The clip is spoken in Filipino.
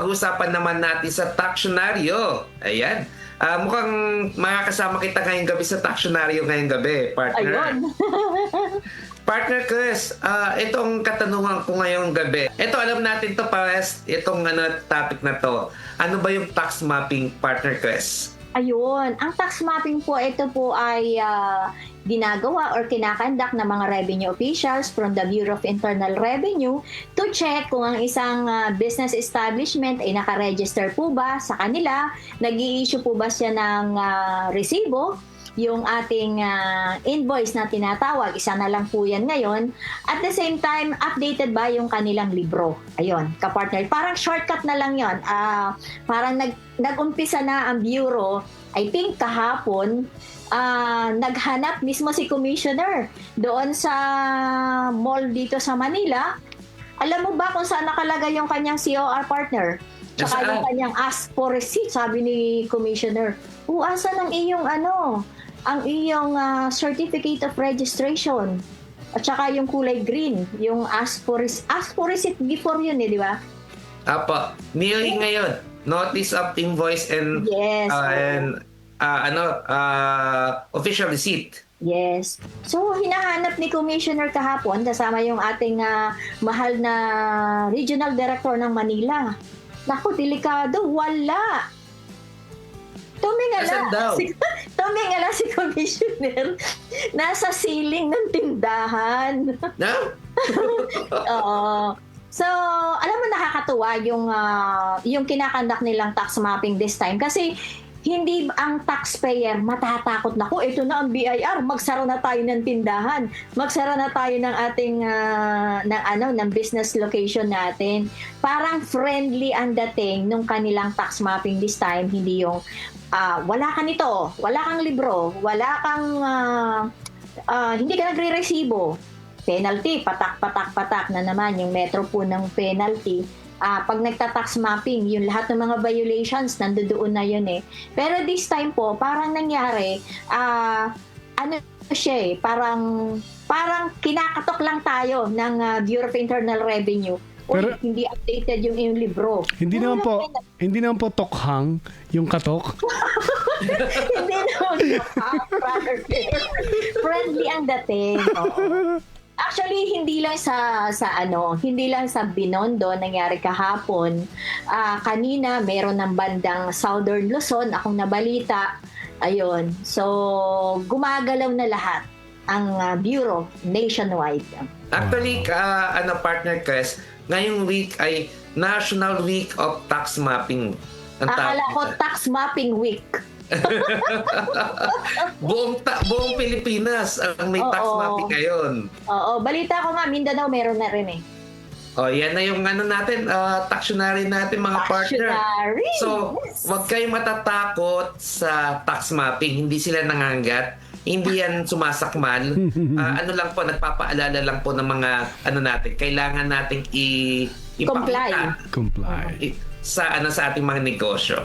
pag-uusapan naman natin sa Taxionaryo. Ayan. Mukhang makakasama kita ngayong gabi sa Taxionaryo ngayong gabi, partner. Ayun. Partner Chris, itong katanungan ko ngayong gabi. Ito, alam natin to pares, itong topic na to. Ano ba yung tax mapping, partner Chris? Ayun. Ang tax mapping po, ito po ay ginagawa or kinakandak ng mga revenue officials from the Bureau of Internal Revenue to check kung ang isang business establishment ay nakaregister po ba sa kanila, nag-i-issue po ba siya ng resibo, yung ating invoice na tinatawag, isa na lang po yan ngayon. At the same time, updated ba yung kanilang libro? Ayun, kapartner. Parang shortcut na lang yon. Parang nag-umpisa na ang bureau, I think kahapon, naghanap mismo si Commissioner doon sa mall dito sa Manila. Alam mo ba kung saan nakalagay yung kanyang COR partner? Tsaka yung kanyang ask for receipt, sabi ni Commissioner. Asan ang iyong ang iyong certificate of registration? At saka yung kulay green, yung ask for receipt before yun di ba? Apa, ngayon, notice of invoice and Yes. Official receipt. Yes. So, hinahanap ni Commissioner kahapon, kasama yung ating mahal na Regional Director ng Manila. Naku, delikado. Wala. Tumingala si Commissioner. Nasa ceiling ng tindahan. No? Oo. So, alam mo, nakakatuwa yung kinakandak nilang tax mapping this time kasi hindi ang taxpayer matatakot na, ito na ang BIR, magsara na tayo ng tindahan, magsara na tayo ng ating ng business location natin. Parang friendly ang dating nung kanilang tax mapping this time, hindi yung wala ka nito, wala kang libro, wala kang hindi ka nagre-resibo. Penalty, patak na naman yung metro po ng penalty. Pag nagta-tax mapping, yung lahat ng mga violations, nandoon na yun eh. Pero this time po, parang nangyari, parang kinakatok lang tayo ng Bureau of Internal Revenue. Pero, hindi updated yung iyong libro. Hindi naman po tokhang yung katok. Hindi naman friendly ang dating. Oo. Actually, hindi lang sa Binondo nangyari kahapon. Kanina meron ng bandang Southern Luzon akong nabalita. Ayun. So, gumagalaw na lahat ang bureau nationwide. Actually, partner Chris, ngayong week ay National Week of Tax Mapping. Akala ko Tax Mapping Week. buong Pilipinas ang may tax mapping ngayon. Oo, balita ko nga Mindanao meron na rin eh. Yan na yung natin, taxionary natin mga partner. So, wag kayong matatakot sa tax mapping. Hindi sila nangangagat. Hindi yan sumasakmal. Lang po, nagpapaalala lang po ng mga natin. Kailangan nating comply sa ating mga negosyo.